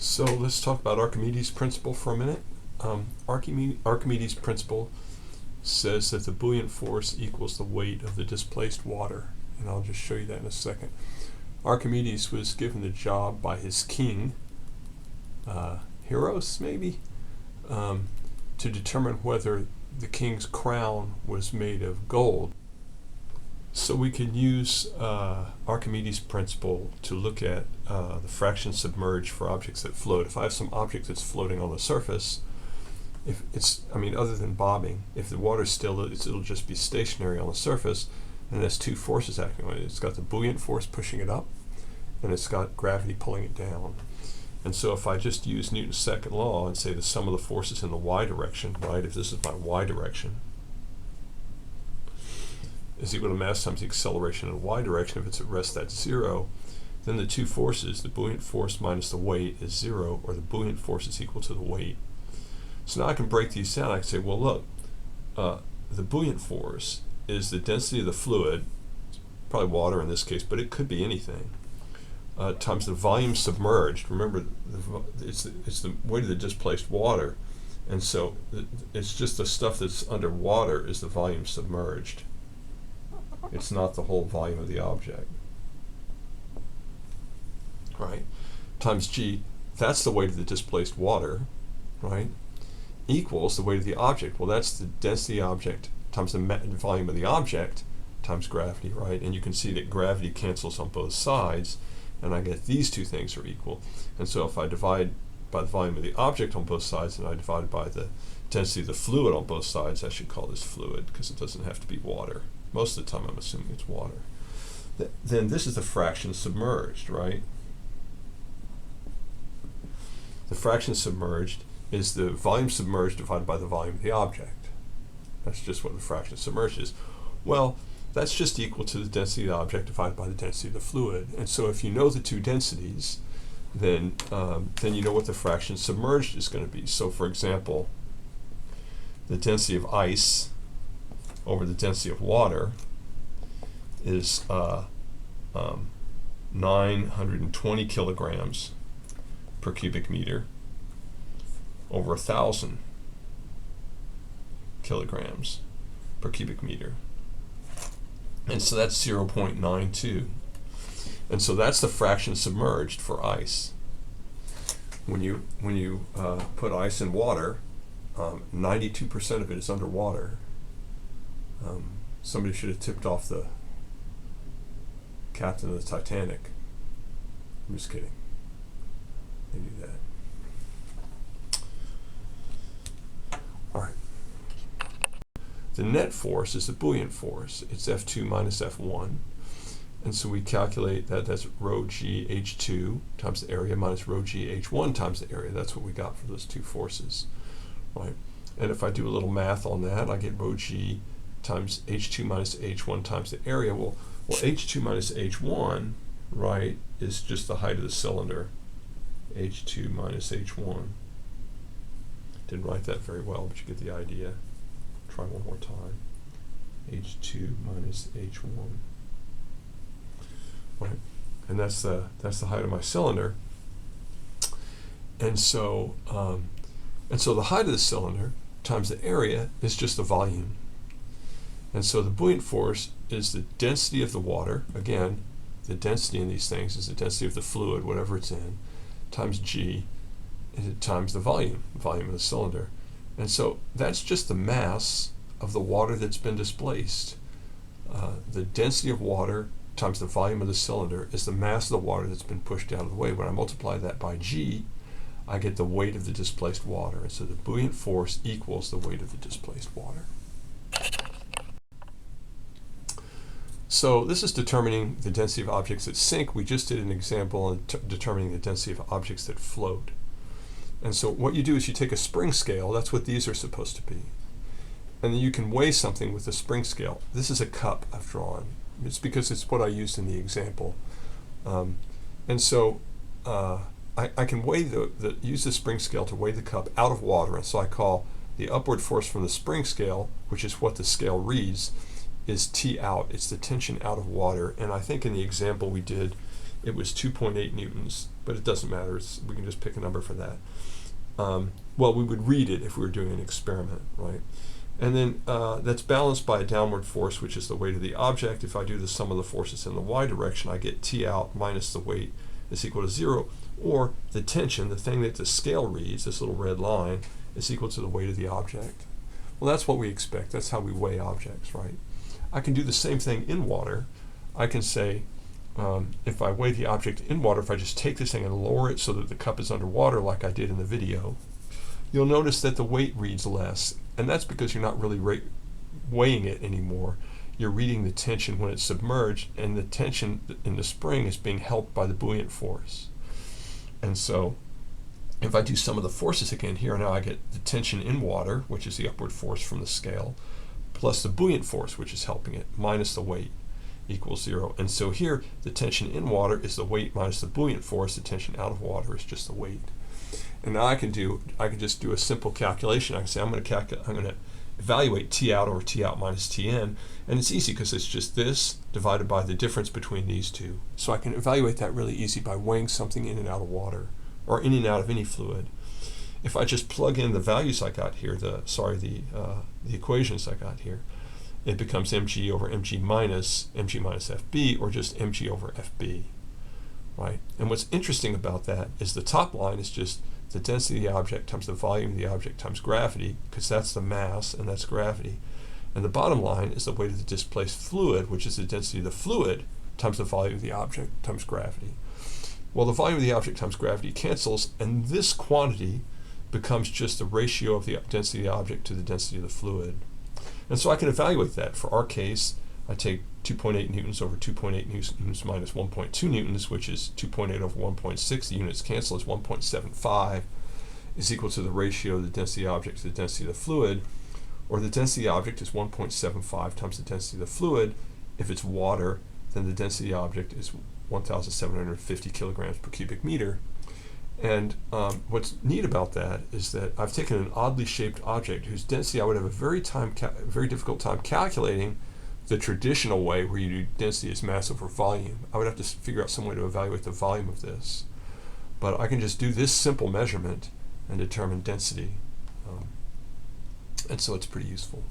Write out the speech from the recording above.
So let's talk about Archimedes' principle for a minute. Archimedes' principle says that the buoyant force equals the weight of the displaced water, and I'll just show you that in a second. Archimedes was given the job by his king, Hieros maybe, to determine whether the king's crown was made of gold. So we can use Archimedes' principle to look at the fraction submerged for objects that float. If I have some object that's floating on the surface, if it's, other than bobbing, if the water's still, it'll just be stationary on the surface, and it has two forces acting on it. It's got the buoyant force pushing it up, and it's got gravity pulling it down. And so if I just use Newton's second law and say the sum of the forces in the y direction, right, if this is my y direction, is equal to mass times the acceleration in the y direction. If it's at rest, that's 0. Then the two forces, the buoyant force minus the weight, is 0, or the buoyant force is equal to the weight. So now I can break these down. I can say, well, look, the buoyant force is the density of the fluid, probably water in this case, but it could be anything, times the volume submerged. Remember, it's the weight of the displaced water, and so it's just the stuff that's underwater is the volume submerged. It's not the whole volume of the object, right? Times g, that's the weight of the displaced water, right? Equals the weight of the object. Well, that's the density of the object times the volume of the object times gravity, right? And you can see that gravity cancels on both sides, and I get these two things are equal. And so if I divide by the volume of the object on both sides, and I divide by the density of the fluid on both sides, I should call this fluid, because it doesn't have to be water. Most of the time I'm assuming it's water. Then this is the fraction submerged, right? The fraction submerged is the volume submerged divided by the volume of the object. That's just what the fraction submerged is. Well, that's just equal to the density of the object divided by the density of the fluid. And so if you know the two densities, then you know what the fraction submerged is going to be. So for example, the density of ice over the density of water is 920 kilograms per cubic meter over 1,000 kilograms per cubic meter. And so that's 0.92. And so that's the fraction submerged for ice. When you put ice in water, 92% of it is underwater. Somebody should have tipped off the captain of the Titanic. I'm just kidding. They do that. All right. The net force is the buoyant force. It's F2 minus F1. And so we calculate that that's rho g H2 times the area minus rho g H1 times the area. That's what we got for those two forces, right? And if I do a little math on that, I get rho g times H2 minus H1 times the area. Well, H2 minus H1, right, is just the height of the cylinder. H2 minus H1. Didn't write that very well, but you get the idea. Try one more time. H2 minus H1. Right, and that's the height of my cylinder. And so the height of the cylinder times the area is just the volume. And so the buoyant force is the density of the water. Again, the density in these things is the density of the fluid, whatever it's in, times g, times the volume of the cylinder. And so that's just the mass of the water that's been displaced. The density of water times the volume of the cylinder is the mass of the water that's been pushed out of the way. When I multiply that by g, I get the weight of the displaced water. And so the buoyant force equals the weight of the displaced water. So this is determining the density of objects that sink. We just did an example on determining the density of objects that float. And so what you do is you take a spring scale, that's what these are supposed to be, and then you can weigh something with a spring scale. This is a cup I've drawn. It's because it's what I used in the example. And so I can weigh use the spring scale to weigh the cup out of water, and so I call the upward force from the spring scale, which is what the scale reads, is T out. It's the tension out of water. And I think in the example we did it was 2.8 newtons, but it doesn't matter. We can just pick a number for that. Well, we would read it if we were doing an experiment, right? And then that's balanced by a downward force, which is the weight of the object. If I do the sum of the forces in the y direction, I get T out minus the weight is equal to 0, or the tension, the thing that the scale reads, this little red line, is equal to the weight of the object. Well, that's what we expect. That's how we weigh objects, right? I can do the same thing in water. I can say, if I weigh the object in water, if I just take this thing and lower it so that the cup is underwater like I did in the video, you'll notice that the weight reads less. And that's because you're not really weighing it anymore. You're reading the tension when it's submerged, and the tension in the spring is being helped by the buoyant force. And so if I do some of the forces again here, now I get the tension in water, which is the upward force from the scale, plus the buoyant force, which is helping it, minus the weight, equals 0. And so here, the tension in water is the weight minus the buoyant force. The tension out of water is just the weight. And now I can just do a simple calculation. I can say I'm going to evaluate T out over T out minus Tn, and it's easy because it's just this divided by the difference between these two. So I can evaluate that really easy by weighing something in and out of water, or in and out of any fluid. If I just plug in the values I got here, the equations I got here, it becomes mg over mg minus fb, or just mg over fb, right? And what's interesting about that is the top line is just the density of the object times the volume of the object times gravity, because that's the mass and that's gravity. And the bottom line is the weight of the displaced fluid, which is the density of the fluid times the volume of the object times gravity. Well, the volume of the object times gravity cancels, and this quantity becomes just the ratio of the density of the object to the density of the fluid. And so I can evaluate that. For our case, I take 2.8 newtons over 2.8 newtons minus 1.2 newtons, which is 2.8 over 1.6. The units cancel as 1.75 is equal to the ratio of the density of the object to the density of the fluid, or the density of the object is 1.75 times the density of the fluid. If it's water, then the density of the object is 1,750 kilograms per cubic meter. And what's neat about that is that I've taken an oddly shaped object whose density I would have a very difficult time calculating the traditional way, where you do density as mass over volume. I would have to figure out some way to evaluate the volume of this. But I can just do this simple measurement and determine density. And so it's pretty useful.